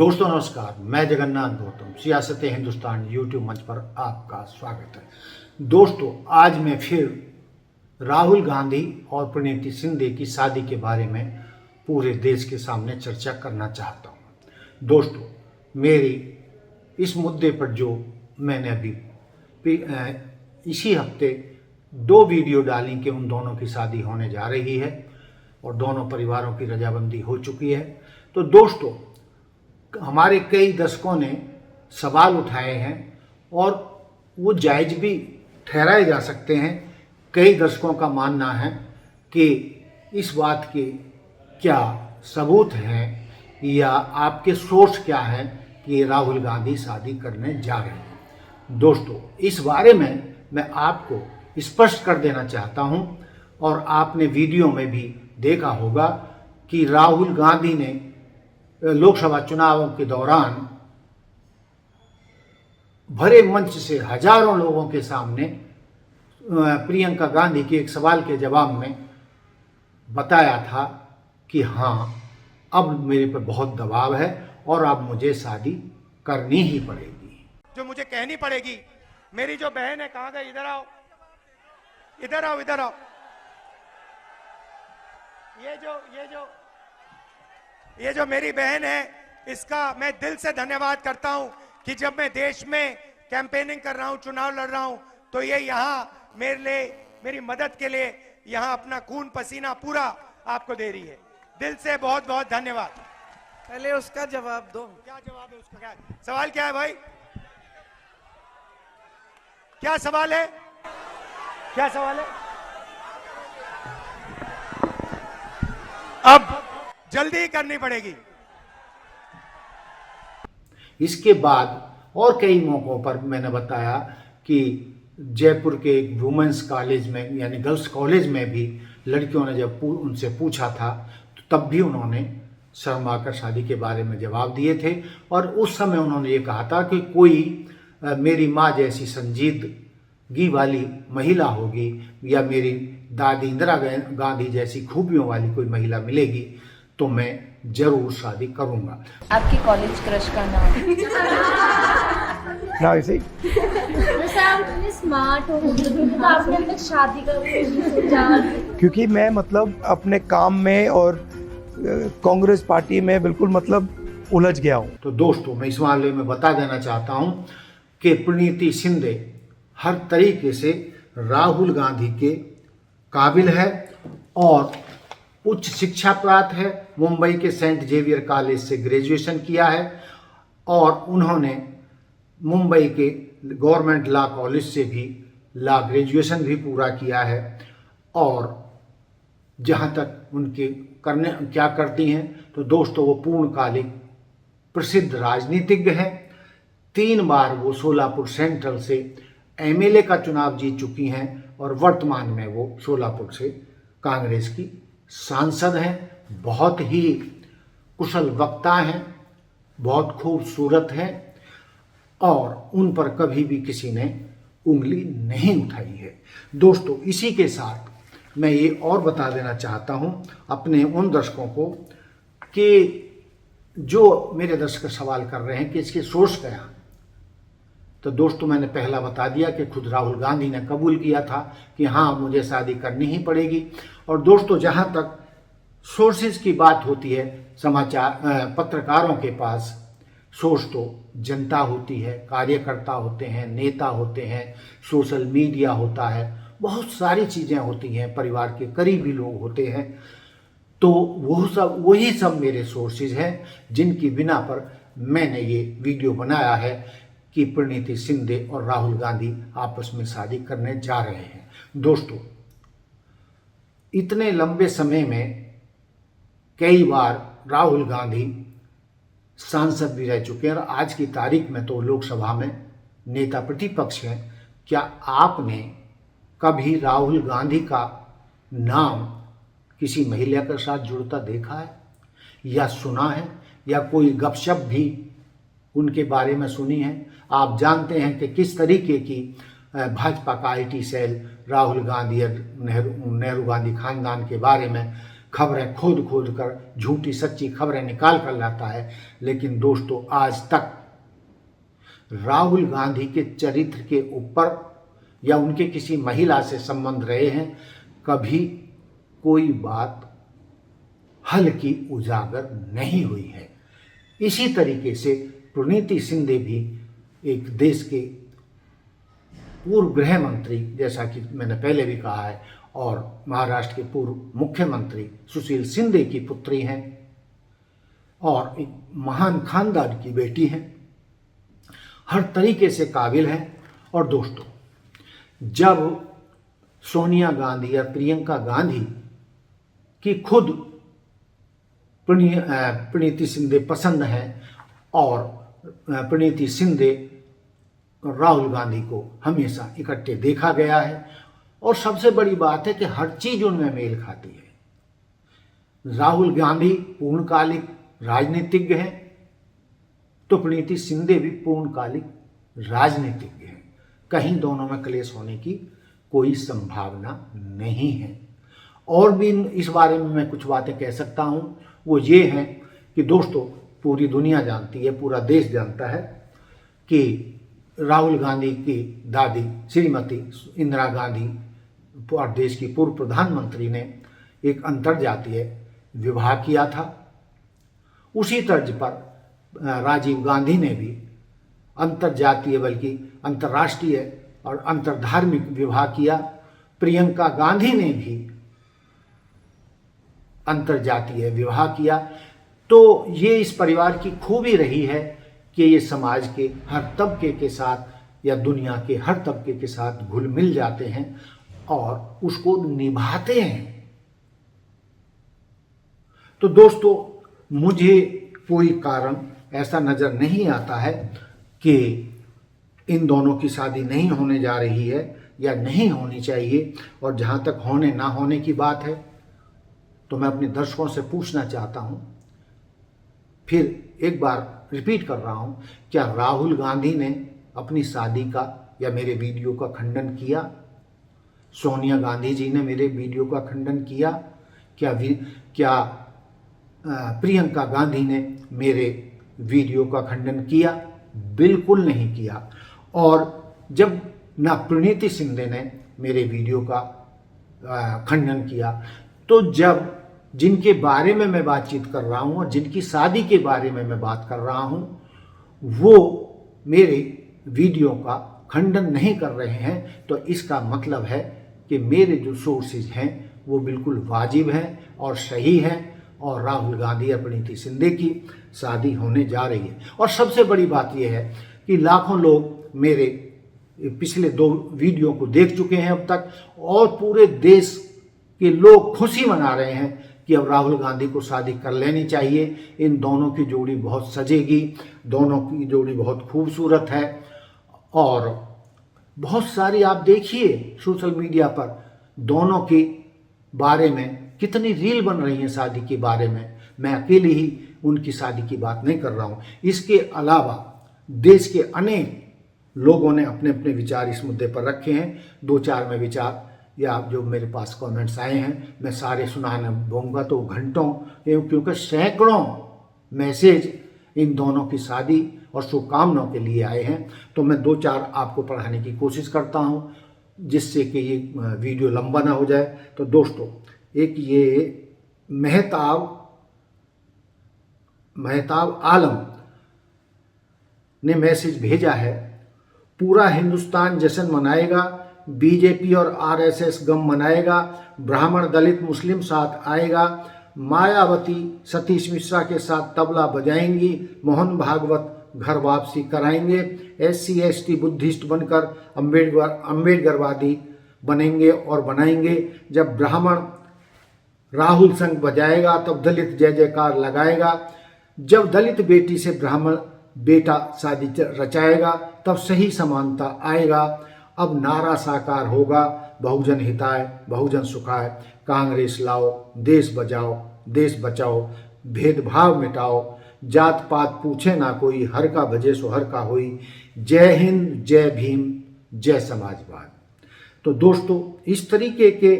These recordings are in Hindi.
दोस्तों नमस्कार, मैं जगन्नाथ गौतम सियासत हिंदुस्तान यूट्यूब मंच पर आपका स्वागत है। दोस्तों आज मैं फिर राहुल गांधी और प्रीति शिंदे की शादी के बारे में पूरे देश के सामने चर्चा करना चाहता हूं। दोस्तों मेरी इस मुद्दे पर जो मैंने अभी इसी हफ्ते 2 वीडियो डाली कि उन दोनों की शादी होने जा रही है और दोनों परिवारों की रजामंदी हो चुकी है। तो दोस्तों हमारे कई दर्शकों ने सवाल उठाए हैं और वो जायज़ भी ठहराए जा सकते हैं। कई दर्शकों का मानना है कि इस बात के क्या सबूत हैं या आपके सोर्स क्या हैं कि राहुल गांधी शादी करने जा रहे हैं। दोस्तों इस बारे में मैं आपको स्पष्ट कर देना चाहता हूं और आपने वीडियो में भी देखा होगा कि राहुल गांधी ने लोकसभा चुनावों के दौरान भरे मंच से हजारों लोगों के सामने प्रियंका गांधी के एक सवाल के जवाब में बताया था कि हाँ अब मेरे पर बहुत दबाव है और अब मुझे शादी करनी ही पड़ेगी, जो मुझे कहनी पड़ेगी। मेरी जो बहन है कहाँ गई? इधर आओ, इधर आओ, इधर आओ। ये जो मेरी बहन है इसका मैं दिल से धन्यवाद करता हूं कि जब मैं देश में कैंपेनिंग कर रहा हूं, चुनाव लड़ रहा हूं, तो ये यहाँ मेरे लिए, मेरी मदद के लिए यहाँ अपना खून पसीना पूरा आपको दे रही है। दिल से बहुत बहुत धन्यवाद। पहले उसका जवाब दो। क्या जवाब है उसका? क्या सवाल क्या है भाई? क्या सवाल है? क्या सवाल है? अब जल्दी करनी पड़ेगी। इसके बाद और कई मौकों पर मैंने बताया कि जयपुर के एक वुमेंस कॉलेज में यानी गर्ल्स कॉलेज में भी लड़कियों ने जब उनसे पूछा था तो तब भी उन्होंने शर्माकर शादी के बारे में जवाब दिए थे और उस समय उन्होंने ये कहा था कि कोई मेरी माँ जैसी संजीदगी वाली महिला होगी या मेरी दादी इंदिरा गांधी जैसी खूबियों वाली कोई महिला मिलेगी तो मैं जरूर शादी करूंगा। आपके कॉलेज क्रश का नाम? ना ऐसे इतने स्मार्ट हो तो आपने अपने शादी का सोचा? क्योंकि मैं मतलब अपने काम में और कांग्रेस पार्टी में बिल्कुल मतलब उलझ गया हूँ। तो दोस्तों मैं इस मामले में बता देना चाहता हूँ कि प्रीति शिंदे हर तरीके से राहुल गांधी के काबिल है और उच्च शिक्षा प्राप्त है। मुंबई के सेंट जेवियर कॉलेज से ग्रेजुएशन किया है और उन्होंने मुंबई के गवर्नमेंट लॉ कॉलेज से भी लॉ ग्रेजुएशन भी पूरा किया है और जहाँ तक उनके करने क्या करती हैं तो दोस्तों वो पूर्णकालिक प्रसिद्ध राजनीतिज्ञ हैं। 3 बार वो सोलापुर सेंट्रल से एमएलए का चुनाव जीत चुकी हैं और वर्तमान में वो सोलापुर से कांग्रेस की सांसद हैं। बहुत ही कुशल वक्ता हैं, बहुत खूबसूरत हैं और उन पर कभी भी किसी ने उंगली नहीं उठाई है। दोस्तों इसी के साथ मैं ये और बता देना चाहता हूँ अपने उन दर्शकों को कि जो मेरे दर्शक सवाल कर रहे हैं कि इसके सोर्स क्या हैं, तो दोस्तों मैंने पहला बता दिया कि खुद राहुल गांधी ने कबूल किया था कि हाँ मुझे शादी करनी ही पड़ेगी। और दोस्तों जहाँ तक सोर्सेज की बात होती है, समाचार पत्रकारों के पास सोर्स तो जनता होती है, कार्यकर्ता होते हैं, नेता होते हैं, सोशल मीडिया होता है, बहुत सारी चीज़ें होती हैं, परिवार के करीबी लोग होते हैं। तो वही सब मेरे सोर्सेज हैं जिनकी बिना पर मैंने ये वीडियो बनाया है कि प्रीति शिंदे और राहुल गांधी आपस में शादी करने जा रहे हैं। दोस्तों इतने लंबे समय में कई बार राहुल गांधी सांसद भी रह चुके हैं और आज की तारीख में तो लोकसभा में नेता प्रतिपक्ष हैं। क्या आपने कभी राहुल गांधी का नाम किसी महिला के साथ जुड़ता देखा है या सुना है या कोई गपशप भी उनके बारे में सुनी है? आप जानते हैं कि किस तरीके की भाजपा का आईटी सेल राहुल गांधी और नेहरू गांधी खानदान के बारे में खबरें खोद खोद कर झूठी सच्ची खबरें निकाल कर लाता है। लेकिन दोस्तों, आज तक राहुल गांधी के चरित्र के ऊपर या उनके किसी महिला से संबंध रहे हैं, कभी कोई बात हल्की उजागर नहीं हुई है। इसी तरीके से प्रणीति शिंदे भी एक देश के पूर्व गृह मंत्री, जैसा कि मैंने पहले भी कहा है, और महाराष्ट्र के पूर्व मुख्यमंत्री सुशील शिंदे की पुत्री हैं और एक महान खानदान की बेटी हैं, हर तरीके से काबिल हैं। और दोस्तों, जब सोनिया गांधी या प्रियंका गांधी की खुद प्रणीति शिंदे पसंद है और प्रणीति शिंदे राहुल गांधी को हमेशा इकट्ठे देखा गया है, और सबसे बड़ी बात है कि हर चीज उनमें मेल खाती है। राहुल गांधी पूर्णकालिक राजनीतिज्ञ हैं तो प्रणीति शिंदे भी पूर्णकालिक राजनीतिज्ञ हैं। कहीं दोनों में क्लेश होने की कोई संभावना नहीं है। और भी इस बारे में मैं कुछ बातें कह सकता हूं, वो ये हैं कि दोस्तों, पूरी दुनिया जानती है, पूरा देश जानता है कि राहुल गांधी की दादी श्रीमती इंदिरा गांधी और देश की पूर्व प्रधानमंत्री ने एक अंतर्जातीय विवाह किया था। उसी तर्ज पर राजीव गांधी ने भी अंतर्जातीय बल्कि अंतर्राष्ट्रीय और अंतर्धार्मिक विवाह किया। प्रियंका गांधी ने भी अंतर्जातीय विवाह किया। तो ये इस परिवार की खूबी रही है कि ये समाज के हर तबके के साथ या दुनिया के हर तबके के साथ घुल मिल जाते हैं और उसको निभाते हैं। तो दोस्तों, मुझे कोई कारण ऐसा नज़र नहीं आता है कि इन दोनों की शादी नहीं होने जा रही है या नहीं होनी चाहिए। और जहाँ तक होने ना होने की बात है, तो मैं अपने दर्शकों से पूछना चाहता हूँ, फिर एक बार रिपीट कर रहा हूँ, क्या राहुल गांधी ने अपनी शादी का या मेरे वीडियो का खंडन किया? सोनिया गांधी जी ने मेरे वीडियो का खंडन किया? क्या प्रियंका गांधी ने मेरे वीडियो का खंडन किया? बिल्कुल नहीं किया। और जब ना प्रणीति शिंदे ने मेरे वीडियो का खंडन किया, तो जब जिनके बारे में मैं बातचीत कर रहा हूँ और जिनकी शादी के बारे में मैं बात कर रहा हूँ, वो मेरे वीडियो का खंडन नहीं कर रहे हैं, तो इसका मतलब है कि मेरे जो सोर्सेज हैं वो बिल्कुल वाजिब हैं और सही हैं, और राहुल गांधी और प्रणीति शिंदे की शादी होने जा रही है। और सबसे बड़ी बात यह है कि लाखों लोग मेरे पिछले 2 वीडियो को देख चुके हैं अब तक, और पूरे देश के लोग खुशी मना रहे हैं कि अब राहुल गांधी को शादी कर लेनी चाहिए। इन दोनों की जोड़ी बहुत सजेगी, दोनों की जोड़ी बहुत खूबसूरत है। और बहुत सारी आप देखिए सोशल मीडिया पर दोनों के बारे में कितनी रील बन रही हैं शादी के बारे में। मैं अकेले ही उनकी शादी की बात नहीं कर रहा हूँ, इसके अलावा देश के अनेक लोगों ने अपने अपने विचार इस मुद्दे पर रखे हैं। 2-4 में विचार या जो मेरे पास कमेंट्स आए हैं, मैं सारे सुनाने बोलूँगा तो घंटों, क्योंकि सैकड़ों मैसेज इन दोनों की शादी और शुभकामनाओं के लिए आए हैं। तो मैं 2-4 आपको पढ़ाने की कोशिश करता हूँ, जिससे कि ये वीडियो लंबा ना हो जाए। तो दोस्तों, एक ये महताब आलम ने मैसेज भेजा है, पूरा हिंदुस्तान जश्न मनाएगा, बीजेपी और आरएसएस गम मनाएगा, ब्राह्मण दलित मुस्लिम साथ आएगा, मायावती सतीश मिश्रा के साथ तबला बजाएंगी, मोहन भागवत घर वापसी कराएंगे, SC/ST बुद्धिस्ट बनकर अम्बेडकरवादी बनेंगे और बनाएंगे। जब ब्राह्मण राहुल संग बजाएगा तब दलित जय जयकार लगाएगा, जब दलित बेटी से ब्राह्मण बेटा शादी रचाएगा तब सही समानता आएगा। अब नारा साकार होगा, बहुजन हिताय बहुजन सुखाय, कांग्रेस लाओ देश बचाओ, भेदभाव मिटाओ, जात पात पूछे ना कोई, हर का भजे सो हर का होई, जय हिंद जय भीम जय समाजवाद। तो दोस्तों, इस तरीके के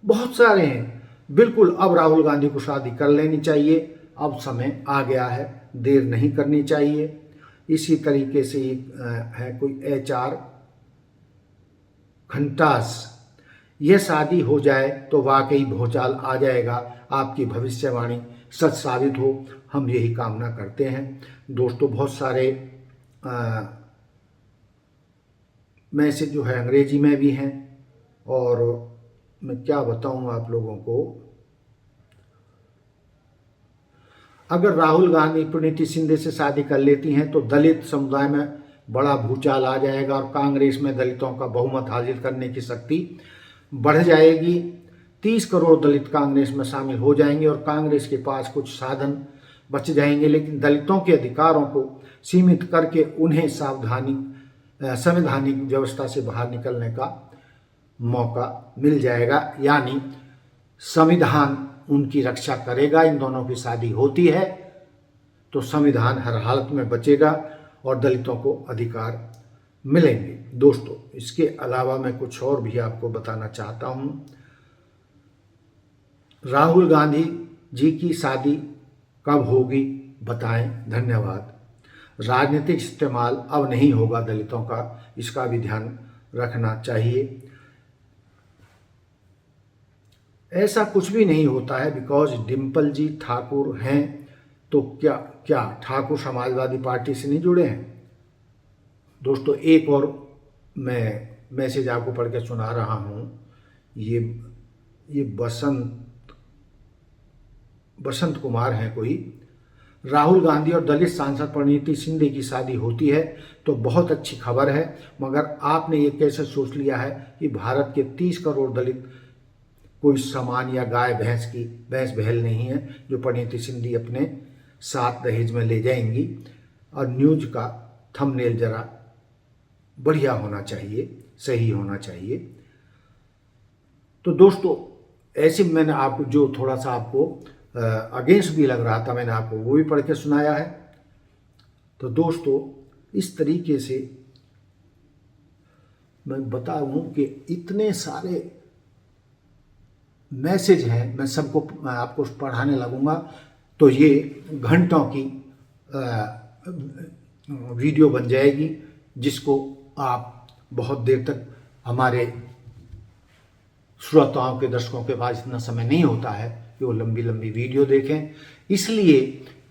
बहुत सारे हैं बिल्कुल अब राहुल गांधी को शादी कर लेनी चाहिए। अब समय आ गया है, देर नहीं करनी चाहिए। इसी तरीके से है कोई HR घंटास, यह शादी हो जाए तो वाकई भूचाल आ जाएगा, आपकी भविष्यवाणी सच साबित हो, हम यही कामना करते हैं। दोस्तों बहुत सारे मैसेज जो है अंग्रेजी में भी हैं और मैं क्या बताऊं आप लोगों को। अगर राहुल गांधी प्रीति शिंदे से शादी कर लेती हैं तो दलित समुदाय में बड़ा भूचाल आ जाएगा और कांग्रेस में दलितों का बहुमत हासिल करने की शक्ति बढ़ जाएगी। 30 करोड़ दलित कांग्रेस में शामिल हो जाएंगे और कांग्रेस के पास कुछ साधन बच जाएंगे, लेकिन दलितों के अधिकारों को सीमित करके उन्हें संवैधानिक व्यवस्था से बाहर निकलने का मौका मिल जाएगा, यानी संविधान उनकी रक्षा करेगा। इन दोनों की शादी होती है तो संविधान हर हालत में बचेगा और दलितों को अधिकार मिलेंगे। दोस्तों इसके अलावा मैं कुछ और भी आपको बताना चाहता हूं। राहुल गांधी जी की शादी कब होगी बताएं। धन्यवाद। राजनीतिक इस्तेमाल अब नहीं होगा दलितों का, इसका भी ध्यान रखना चाहिए। ऐसा कुछ भी नहीं होता है बिकॉज डिम्पल जी ठाकुर हैं तो क्या ठाकुर समाजवादी पार्टी से नहीं जुड़े हैं। दोस्तों एक और मैं मैसेज आपको पढ़ के सुना रहा हूँ। ये बसंत कुमार हैं कोई। राहुल गांधी और दलित सांसद प्रीति शिंदे की शादी होती है तो बहुत अच्छी खबर है, मगर आपने ये कैसे सोच लिया है कि भारत के 30 करोड़ दलित कोई सामान या गाय भैंस बहल नहीं है जो प्रीति शिंदे अपने साथ दहेज में ले जाएंगी। और न्यूज का थंबनेल जरा बढ़िया होना चाहिए, सही होना चाहिए। तो दोस्तों ऐसे मैंने आपको जो थोड़ा सा आपको अगेंस्ट भी लग रहा था, मैंने आपको वो भी पढ़ के सुनाया है। तो दोस्तों इस तरीके से मैं बताऊं कि इतने सारे मैसेज हैं, मैं सबको आपको पढ़ाने लगूंगा तो ये घंटों की वीडियो बन जाएगी, जिसको आप बहुत देर तक हमारे श्रोताओं के दर्शकों के पास इतना समय नहीं होता है कि वो लंबी लंबी वीडियो देखें। इसलिए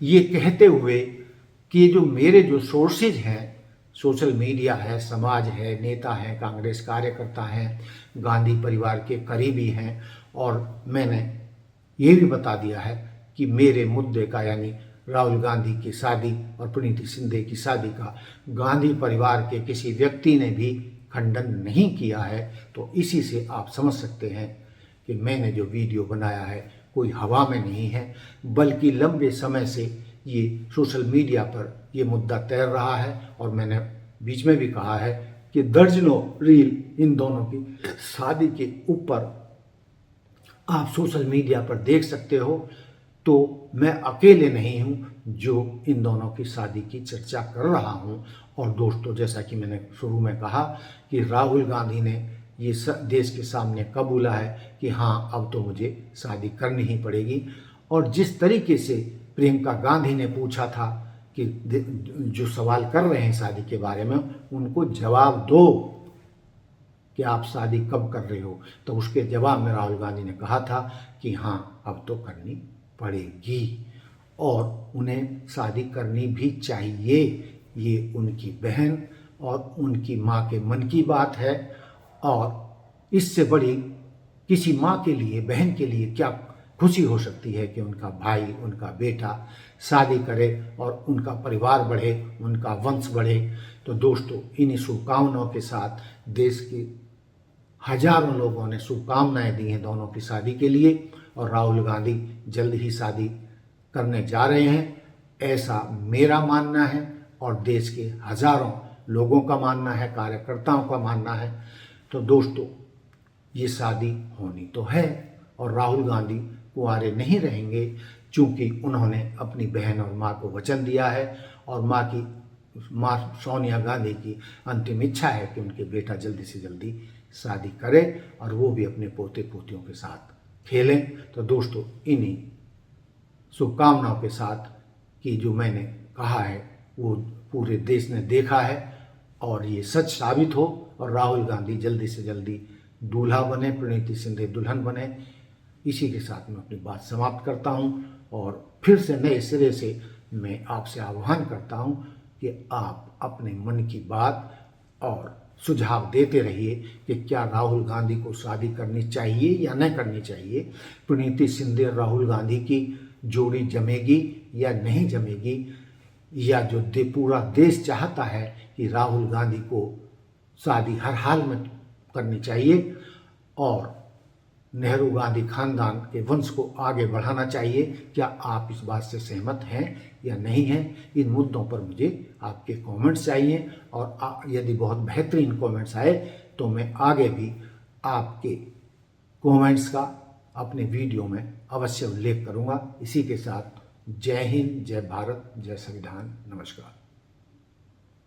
ये कहते हुए कि जो मेरे जो सोर्सेज हैं, सोशल मीडिया है, समाज है, नेता हैं, कांग्रेस कार्यकर्ता हैं, गांधी परिवार के करीबी हैं, और मैंने ये भी बता दिया है कि मेरे मुद्दे का यानी राहुल गांधी की शादी और प्रीति शिंदे की शादी का गांधी परिवार के किसी व्यक्ति ने भी खंडन नहीं किया है। तो इसी से आप समझ सकते हैं कि मैंने जो वीडियो बनाया है कोई हवा में नहीं है, बल्कि लंबे समय से ये सोशल मीडिया पर ये मुद्दा तैर रहा है। और मैंने बीच में भी कहा है कि दर्जनों रील इन दोनों की शादी के ऊपर आप सोशल मीडिया पर देख सकते हो। तो मैं अकेले नहीं हूँ जो इन दोनों की शादी की चर्चा कर रहा हूँ। और दोस्तों जैसा कि मैंने शुरू में कहा कि राहुल गांधी ने ये देश के सामने कबूला है कि हाँ अब तो मुझे शादी करनी ही पड़ेगी। और जिस तरीके से प्रियंका गांधी ने पूछा था कि जो सवाल कर रहे हैं शादी के बारे में, उनको जवाब दो कि आप शादी कब कर रहे हो, तो उसके जवाब में राहुल गांधी ने कहा था कि हाँ अब तो करनी पड़ेगी और उन्हें शादी करनी भी चाहिए। ये उनकी बहन और उनकी माँ के मन की बात है। और इससे बड़ी किसी माँ के लिए, बहन के लिए क्या खुशी हो सकती है कि उनका भाई, उनका बेटा शादी करे और उनका परिवार बढ़े, उनका वंश बढ़े। तो दोस्तों इन्हीं शुभकामनाओं के साथ देश के हजारों लोगों ने शुभकामनाएं दी हैं दोनों की शादी के लिए, और राहुल गांधी जल्द ही शादी करने जा रहे हैं, ऐसा मेरा मानना है और देश के हजारों लोगों का मानना है, कार्यकर्ताओं का मानना है। तो दोस्तों ये शादी होनी तो है और राहुल गांधी कुंवारे नहीं रहेंगे, क्योंकि उन्होंने अपनी बहन और माँ को वचन दिया है और माँ सोनिया गांधी की अंतिम इच्छा है कि उनके बेटा जल्दी से जल्दी शादी करे और वो भी अपने पोते पोतियों के साथ खेलें। तो दोस्तों, इन्हीं शुभकामनाओं के साथ कि जो मैंने कहा है वो पूरे देश ने देखा है और ये सच साबित हो और राहुल गांधी जल्दी से जल्दी दूल्हा बने, प्रणीति शिंदे दुल्हन बने। इसी के साथ मैं अपनी बात समाप्त करता हूँ और फिर से नए सिरे से मैं आपसे आह्वान करता हूँ कि आप अपने मन की बात और सुझाव देते रहिए कि क्या राहुल गांधी को शादी करनी चाहिए या नहीं करनी चाहिए, प्रणीति शिंदे और राहुल गांधी की जोड़ी जमेगी या नहीं जमेगी, या जो पूरा देश चाहता है कि राहुल गांधी को शादी हर हाल में करनी चाहिए और नेहरू गांधी खानदान के वंश को आगे बढ़ाना चाहिए। क्या आप इस बात से सहमत हैं या नहीं हैं? इन मुद्दों पर मुझे आपके कमेंट्स चाहिए और यदि बहुत बेहतरीन कमेंट्स आए तो मैं आगे भी आपके कमेंट्स का अपने वीडियो में अवश्य उल्लेख करूंगा। इसी के साथ जय हिंद, जय भारत, जय संविधान, नमस्कार।